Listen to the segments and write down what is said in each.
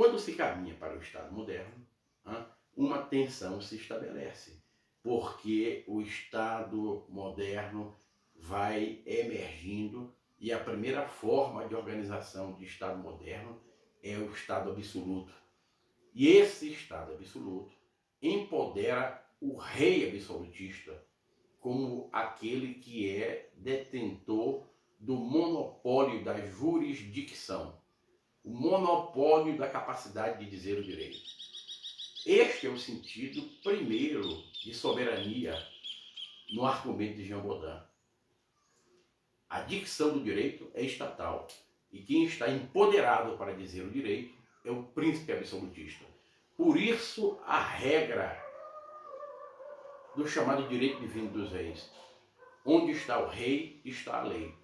Quando se caminha para o Estado moderno, uma tensão se estabelece, porque o Estado moderno vai emergindo e a primeira forma de organização de Estado moderno é o Estado absoluto. E esse Estado absoluto empodera o rei absolutista como aquele que é detentor do monopólio da jurisdicção, o monopólio da capacidade de dizer o direito. Este é o sentido primeiro de soberania no argumento de Jean Bodin. A dicção do direito é estatal e quem está empoderado para dizer o direito é o príncipe absolutista. Por isso a regra do chamado direito divino dos reis. Onde está o rei, está a lei.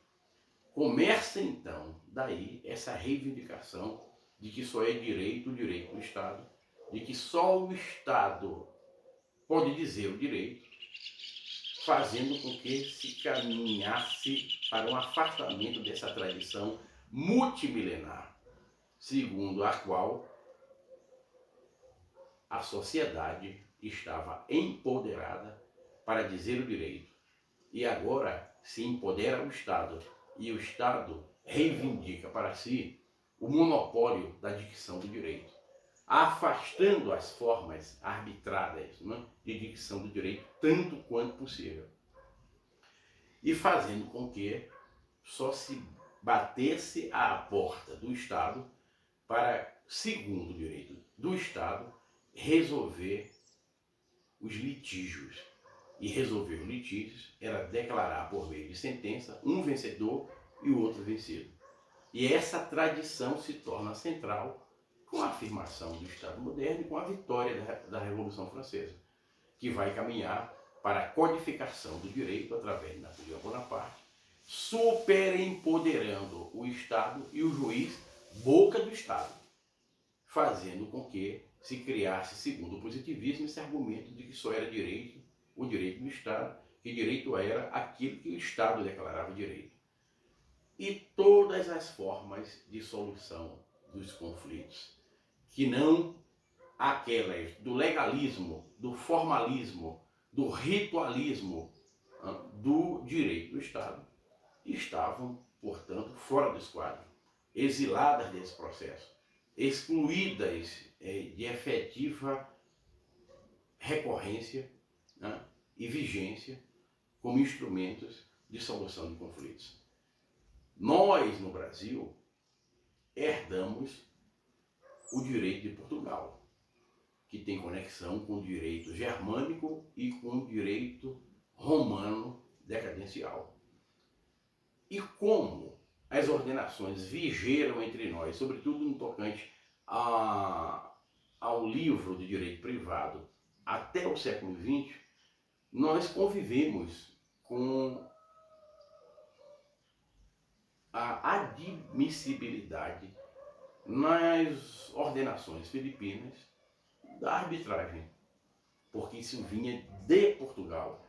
Começa então daí essa reivindicação de que só é direito o direito do Estado, de que só o Estado pode dizer o direito, fazendo com que se caminhasse para um afastamento dessa tradição multimilenar, segundo a qual a sociedade estava empoderada para dizer o direito. E agora se empodera o Estado, e o Estado reivindica para si o monopólio da dicção do direito, afastando as formas arbitradas, de dicção do direito tanto quanto possível, e fazendo com que só se batesse à porta do Estado para, segundo o direito do Estado, resolver os litígios. E resolver os litígios era declarar por meio de sentença um vencedor e o outro vencido. E essa tradição se torna central com a afirmação do Estado moderno e com a vitória da Revolução Francesa, que vai caminhar para a codificação do direito através de Napoleão Bonaparte, superempoderando o Estado e o juiz boca do Estado, fazendo com que se criasse, segundo o positivismo, esse argumento de que só era direito o direito do Estado, que direito era aquilo que o Estado declarava direito. E todas as formas de solução dos conflitos, que não aquelas do legalismo, do formalismo, do ritualismo do direito do Estado, estavam, portanto, fora do esquadro, exiladas desse processo, excluídas de efetiva recorrência e vigência como instrumentos de solução de conflitos. Nós, no Brasil, herdamos o direito de Portugal, que tem conexão com o direito germânico e com o direito romano decadencial. E como as ordenações vigeram entre nós, sobretudo no tocante ao livro de direito privado até o século XX, nós convivemos com a admissibilidade nas ordenações filipinas da arbitragem, porque isso vinha de Portugal.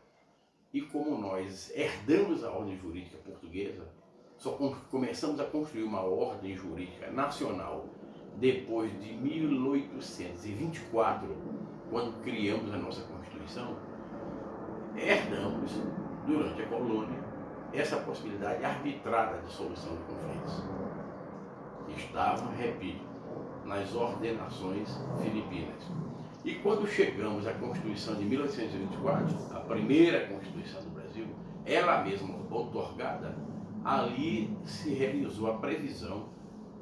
E como nós herdamos a ordem jurídica portuguesa, só começamos a construir uma ordem jurídica nacional depois de 1824, quando criamos a nossa Constituição, herdamos, durante a colônia, essa possibilidade arbitrada de solução de conflitos. Estava, repito, nas ordenações filipinas. E quando chegamos à Constituição de 1824, a primeira Constituição do Brasil, ela mesma outorgada, ali se realizou a previsão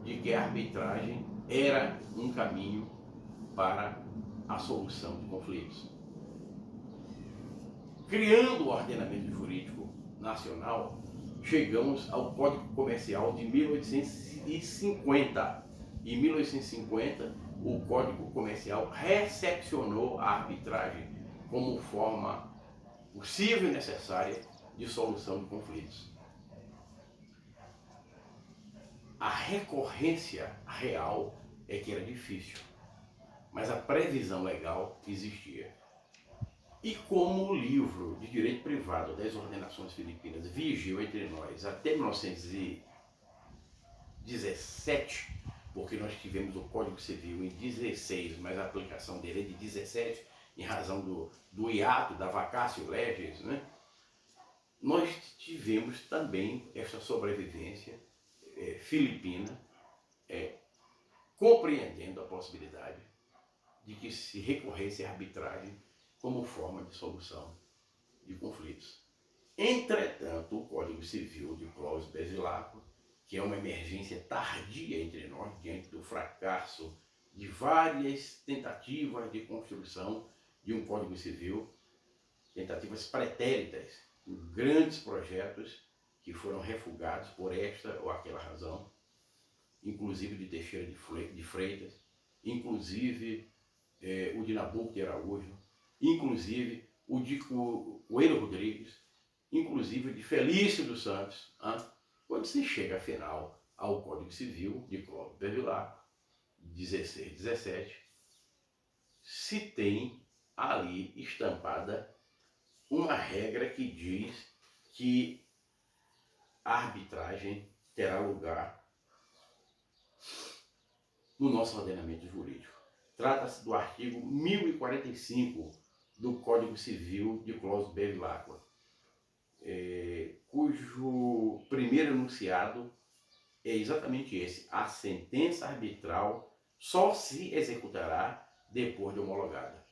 de que a arbitragem era um caminho para a solução de conflitos. Criando o ordenamento jurídico nacional, chegamos ao Código Comercial de 1850. Em 1850, o Código Comercial recepcionou a arbitragem como forma possível e necessária de solução de conflitos. A recorrência real é que era difícil, mas a previsão legal existia. E como o livro de direito privado das ordenações filipinas vigiu entre nós até 1917, porque nós tivemos o Código Civil em 16, mas a aplicação dele é de 17, em razão do hiato, da vacatio legis, né? Nós tivemos também essa sobrevivência filipina, compreendendo a possibilidade de que se recorresse à arbitragem como forma de solução de conflitos. Entretanto, o Código Civil de Claus Bevilacqua, que é uma emergência tardia entre nós, diante do fracasso de várias tentativas de construção de um Código Civil, tentativas pretéritas, grandes projetos que foram refugados por esta ou aquela razão, inclusive de Teixeira de Freitas, inclusive o de Nabuco de Araújo, inclusive o de Coelho Rodrigues, inclusive o de Felício dos Santos, quando se chega, afinal, ao Código Civil de Cláudio Bevilacqua, 16, 17, se tem ali estampada uma regra que diz que a arbitragem terá lugar no nosso ordenamento jurídico. Trata-se do artigo 1045 do Código Civil de Cláudio Bevilacqua, cujo primeiro enunciado é exatamente esse: a sentença arbitral só se executará depois de homologada.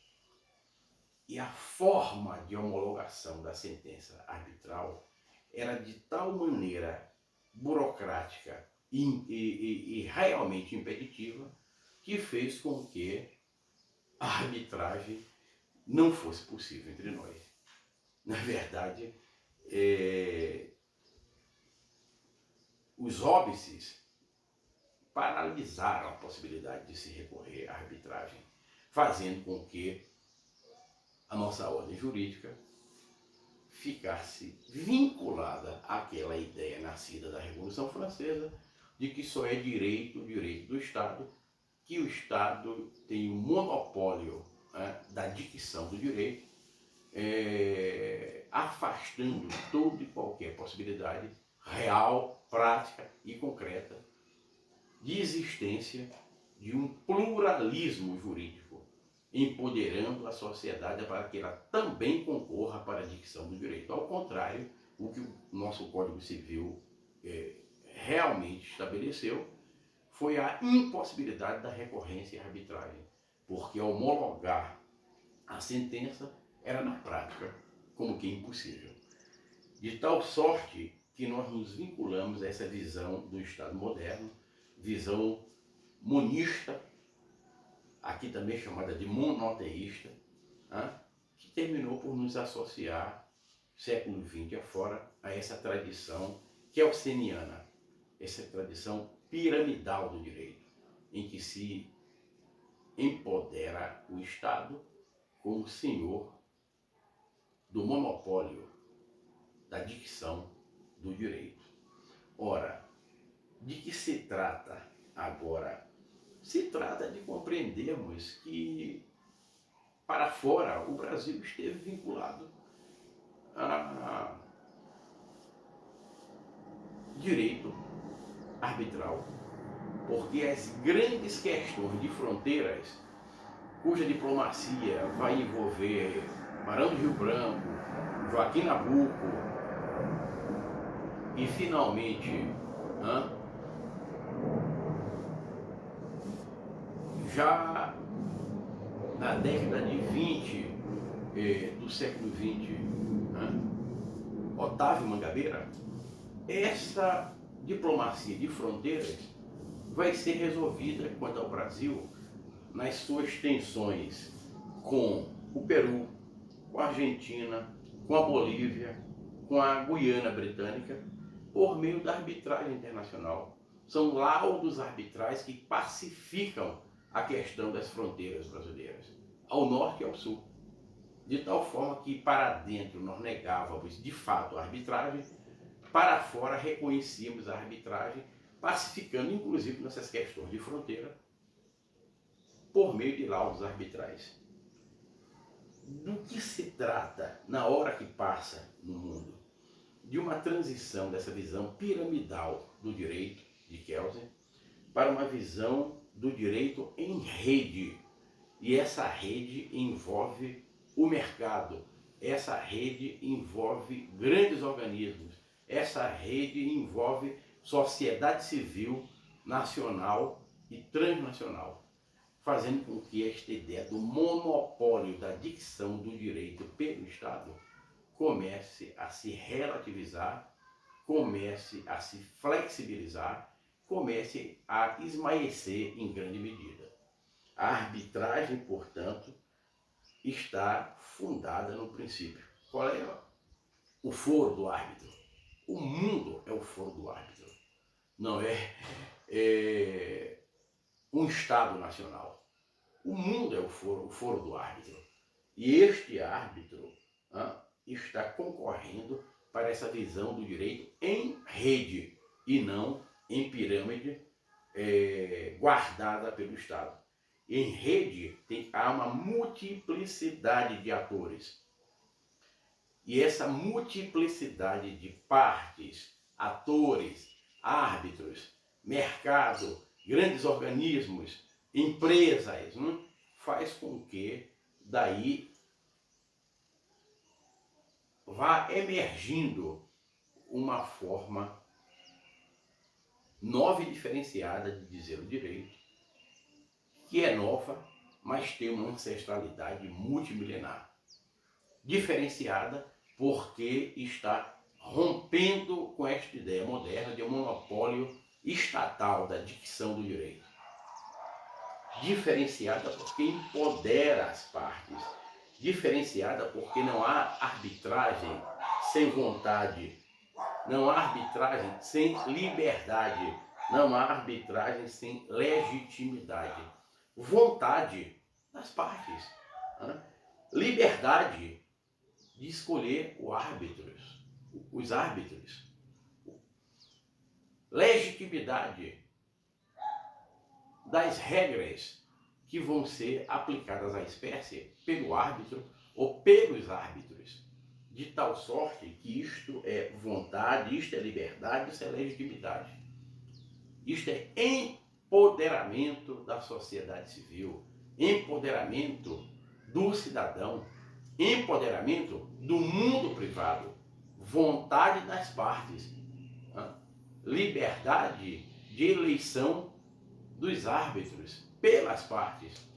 E a forma de homologação da sentença arbitral era de tal maneira burocrática e realmente impeditiva que fez com que a arbitragem não fosse possível entre nós. Na verdade, os óbices paralisaram a possibilidade de se recorrer à arbitragem, fazendo com que a nossa ordem jurídica ficasse vinculada àquela ideia nascida da Revolução Francesa de que só é direito do Estado, que o Estado tem o monopólio da dicção do direito, afastando toda e qualquer possibilidade real, prática e concreta de existência de um pluralismo jurídico, empoderando a sociedade para que ela também concorra para a dicção do direito. Ao contrário, o que o nosso Código Civil realmente estabeleceu foi a impossibilidade da recorrência à arbitragem, porque homologar a sentença era, na prática, como que impossível. De tal sorte que nós nos vinculamos a essa visão do Estado moderno, visão monista, aqui também chamada de monoteísta, que terminou por nos associar, século XX afora, a essa tradição kelseniana, essa tradição piramidal do direito, em que se empodera o Estado como senhor do monopólio da dicção do direito. Ora, de que se trata agora? Se trata de compreendermos que, para fora, o Brasil esteve vinculado a direito arbitral, porque as grandes questões de fronteiras, cuja diplomacia vai envolver Barão do Rio Branco, Joaquim Nabuco e, finalmente, já na década de 20 do século XX, Otávio Mangabeira, essa diplomacia de fronteiras vai ser resolvida quanto ao Brasil nas suas tensões com o Peru, com a Argentina, com a Bolívia, com a Guiana Britânica, por meio da arbitragem internacional. São laudos arbitrais que pacificam a questão das fronteiras brasileiras, ao norte e ao sul. De tal forma que para dentro nós negávamos de fato a arbitragem, para fora reconhecíamos a arbitragem, pacificando inclusive nessas questões de fronteira, por meio de laudos arbitrais. Do que se trata na hora que passa no mundo? De uma transição dessa visão piramidal do direito de Kelsen para uma visão do direito em rede. E essa rede envolve o mercado, essa rede envolve grandes organismos, essa rede envolve sociedade civil nacional e transnacional, fazendo com que esta ideia do monopólio da dicção do direito pelo Estado comece a se relativizar, comece a se flexibilizar, comece a esmaecer em grande medida. A arbitragem, portanto, está fundada no princípio. Qual é o foro do árbitro? O mundo é o foro do árbitro. Não é um Estado nacional. O mundo é o foro do árbitro. E este árbitro está concorrendo para essa visão do direito em rede e não em pirâmide guardada pelo Estado. Em rede há uma multiplicidade de atores. E essa multiplicidade de partes, atores, árbitros, mercado, grandes organismos, empresas, faz com que daí vá emergindo uma forma nova e diferenciada de dizer o direito, que é nova, mas tem uma ancestralidade multimilenar. Diferenciada porque está rompendo com esta ideia moderna de um monopólio estatal da dicção do direito. Diferenciada porque empodera as partes. Diferenciada porque não há arbitragem sem vontade, não há arbitragem sem liberdade, não há arbitragem sem legitimidade. Vontade das partes, liberdade de escolher os árbitros, legitimidade das regras que vão ser aplicadas à espécie pelo árbitro ou pelos árbitros, de tal sorte que isto é vontade, isto é liberdade, isto é legitimidade. Isto é empoderamento da sociedade civil, empoderamento do cidadão, empoderamento do mundo privado, vontade das partes, liberdade de eleição dos árbitros pelas partes,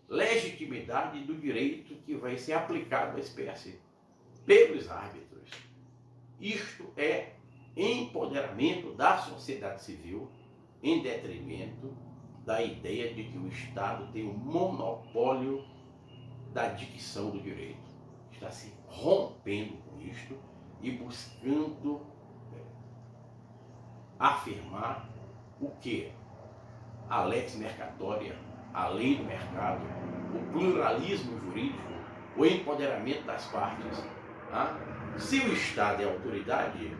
legitimidade do direito que vai ser aplicado à espécie pelos árbitros. Isto é empoderamento da sociedade civil em detrimento da ideia de que o Estado tem o monopólio da dicção do direito. Está se rompendo com isto e buscando afirmar o que? A lex mercatória, a lei do mercado, o pluralismo jurídico, o empoderamento das partes. Se o Estado é a autoridade,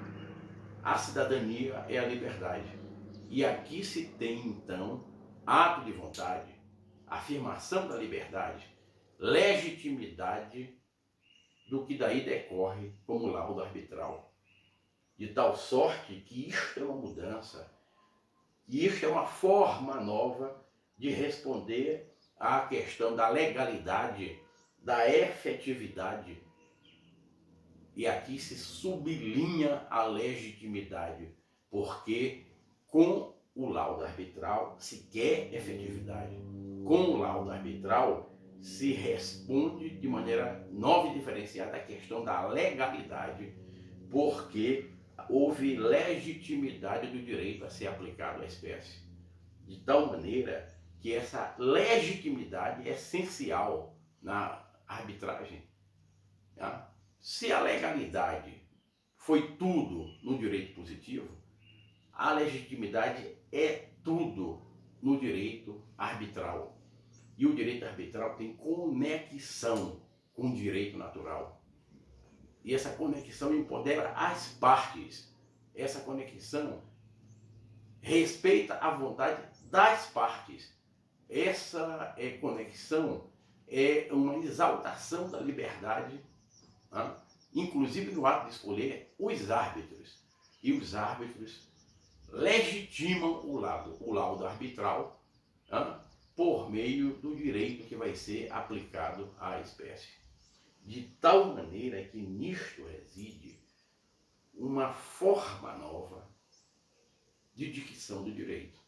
a cidadania é a liberdade. E aqui se tem, então, ato de vontade, afirmação da liberdade, legitimidade do que daí decorre como laudo arbitral. De tal sorte que isto é uma mudança, e isto é uma forma nova de responder à questão da legalidade, da efetividade. E aqui se sublinha a legitimidade, porque com o laudo arbitral se quer efetividade. Com o laudo arbitral se responde de maneira nova e diferenciada a questão da legalidade, porque houve legitimidade do direito a ser aplicado à espécie. De tal maneira que essa legitimidade é essencial na arbitragem. Se a legalidade foi tudo no direito positivo, a legitimidade é tudo no direito arbitral. E o direito arbitral tem conexão com o direito natural. E essa conexão empodera as partes. Essa conexão respeita a vontade das partes. Essa conexão é uma exaltação da liberdade, inclusive no ato de escolher os árbitros. E os árbitros legitimam o laudo arbitral por meio do direito que vai ser aplicado à espécie. De tal maneira que nisto reside uma forma nova de dicção do direito.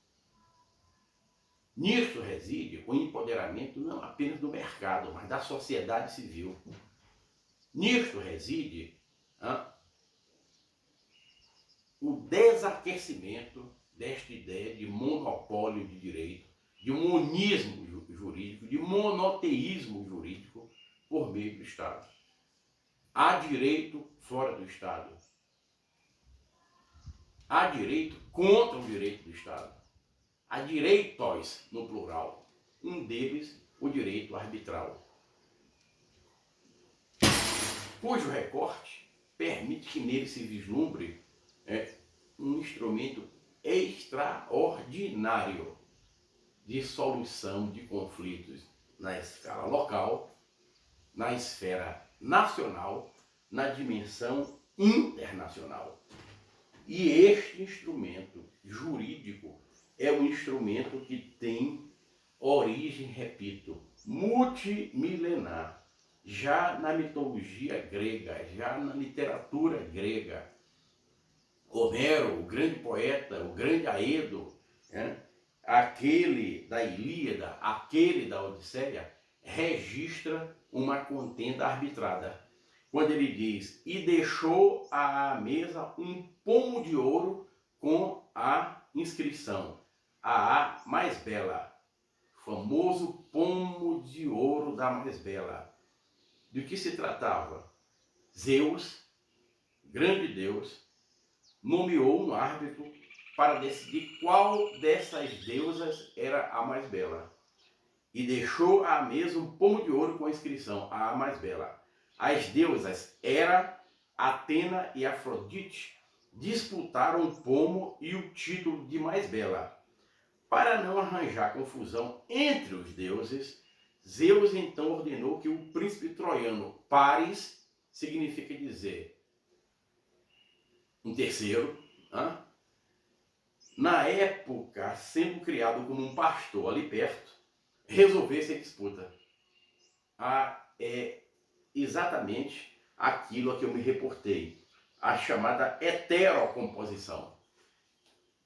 Nisto reside o empoderamento não apenas do mercado, mas da sociedade civil. Nisto reside o desaquecimento desta ideia de monopólio de direito, de monismo jurídico, de monoteísmo jurídico por meio do Estado. Há direito fora do Estado. Há direito contra o direito do Estado. Há direitos, no plural. Um deles, o direito arbitral, cujo recorte permite que nele se vislumbre um instrumento extraordinário de solução de conflitos na escala local, na esfera nacional, na dimensão internacional. E este instrumento jurídico é um instrumento que tem origem, repito, multimilenar. Já na mitologia grega, já na literatura grega, Homero, o grande poeta, o grande Aedo, aquele da Ilíada, aquele da Odisseia, registra uma contenda arbitrada. Quando ele diz, e deixou à mesa um pomo de ouro com a inscrição, a mais bela, famoso pomo de ouro da mais bela. Do que se tratava? Zeus, grande Deus, nomeou um árbitro para decidir qual dessas deusas era a mais bela. E deixou à mesa um pomo de ouro com a inscrição, a mais bela. As deusas Hera, Atena e Afrodite disputaram o pomo e o título de mais bela. Para não arranjar confusão entre os deuses, Zeus então ordenou que o príncipe troiano Paris, significa dizer um terceiro, na época sendo criado como um pastor ali perto, resolvesse a disputa. É exatamente aquilo a que eu me reportei, a chamada heterocomposição.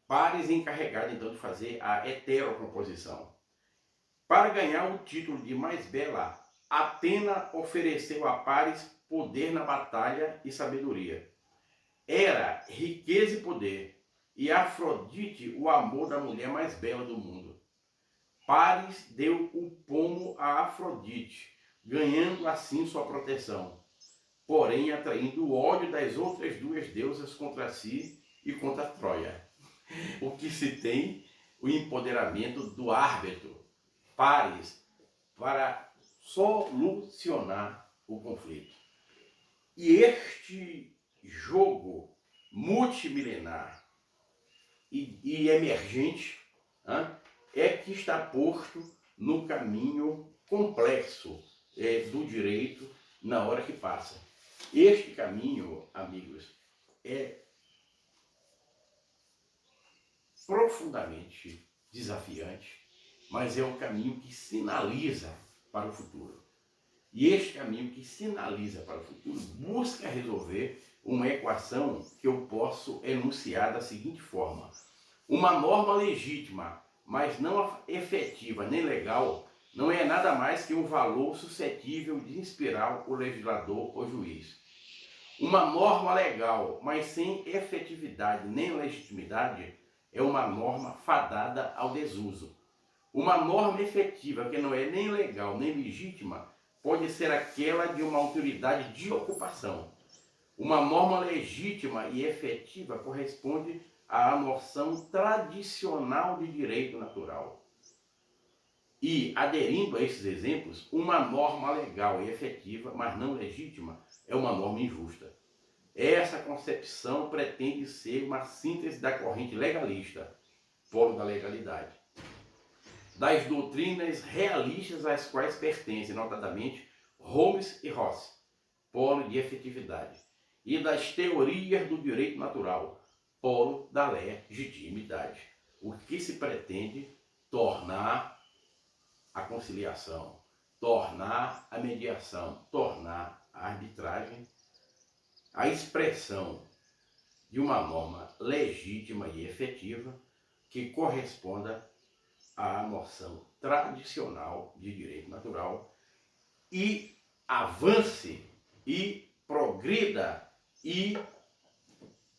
Paris encarregado então de fazer a heterocomposição. Para ganhar o título de mais bela, Atena ofereceu a Paris poder na batalha e sabedoria. Hera, riqueza e poder, e Afrodite, o amor da mulher mais bela do mundo. Paris deu o pomo a Afrodite, ganhando assim sua proteção, porém atraindo o ódio das outras duas deusas contra si e contra Troia. O que se tem, o empoderamento do árbitro, Paris, para solucionar o conflito. E este jogo multimilenar e emergente é que está posto no caminho complexo do direito na hora que passa. Este caminho, amigos, é profundamente desafiante, mas é o caminho que sinaliza para o futuro. E este caminho que sinaliza para o futuro busca resolver uma equação que eu posso enunciar da seguinte forma. Uma norma legítima, mas não efetiva nem legal, não é nada mais que um valor suscetível de inspirar o legislador ou juiz. Uma norma legal, mas sem efetividade nem legitimidade, é uma norma fadada ao desuso. Uma norma efetiva que não é nem legal nem legítima pode ser aquela de uma autoridade de ocupação. Uma norma legítima e efetiva corresponde à noção tradicional de direito natural. E, aderindo a esses exemplos, uma norma legal e efetiva, mas não legítima, é uma norma injusta. Essa concepção pretende ser uma síntese da corrente legalista, polo da legalidade, das doutrinas realistas às quais pertencem, notadamente, Holmes e Ross, polo de efetividade, e das teorias do direito natural, polo da legitimidade. O que se pretende tornar a conciliação, tornar a mediação, tornar a arbitragem a expressão de uma norma legítima e efetiva que corresponda à noção tradicional de direito natural e avance e progrida e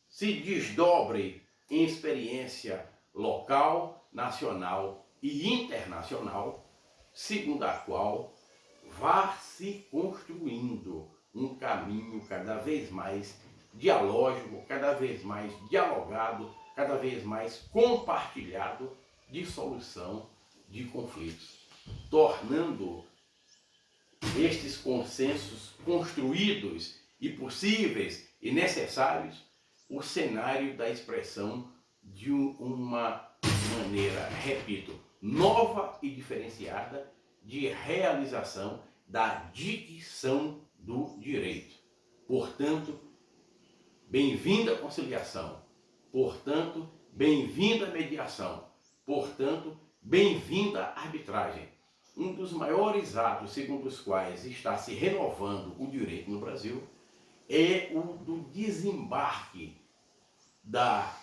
se desdobre em experiência local, nacional e internacional, segundo a qual vá se construindo um caminho cada vez mais dialógico, cada vez mais dialogado, cada vez mais compartilhado de solução de conflitos, tornando estes consensos construídos e possíveis e necessários o cenário da expressão de uma maneira, repito, nova e diferenciada de realização da dicção do direito. Portanto, bem-vinda a conciliação. Portanto, bem-vinda a mediação. Portanto, bem-vinda a arbitragem. Um dos maiores atos segundo os quais está se renovando o direito no Brasil é o do desembarque da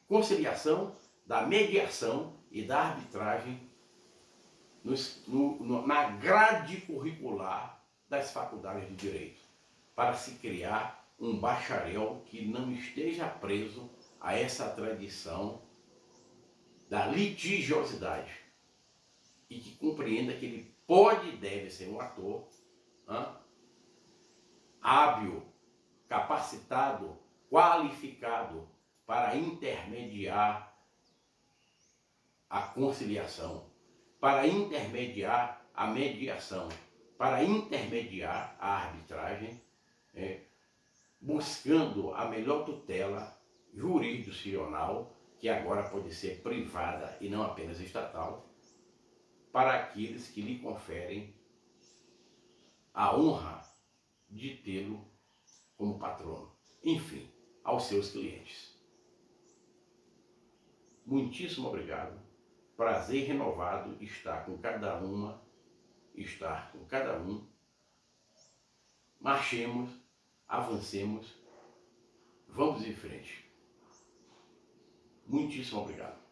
conciliação, da mediação e da arbitragem na grade curricular das faculdades de direito, para se criar um bacharel que não esteja preso a essa tradição da litigiosidade e que compreenda que ele pode e deve ser um ator hábil, capacitado, qualificado para intermediar a conciliação, para intermediar a mediação, para intermediar a arbitragem, buscando a melhor tutela jurisdicional, que agora pode ser privada e não apenas estatal, para aqueles que lhe conferem a honra de tê-lo como patrono. Enfim, aos seus clientes. Muitíssimo obrigado. Prazer renovado estar com cada uma, estar com cada um. Marchemos, avancemos, vamos em frente. Muitíssimo obrigado.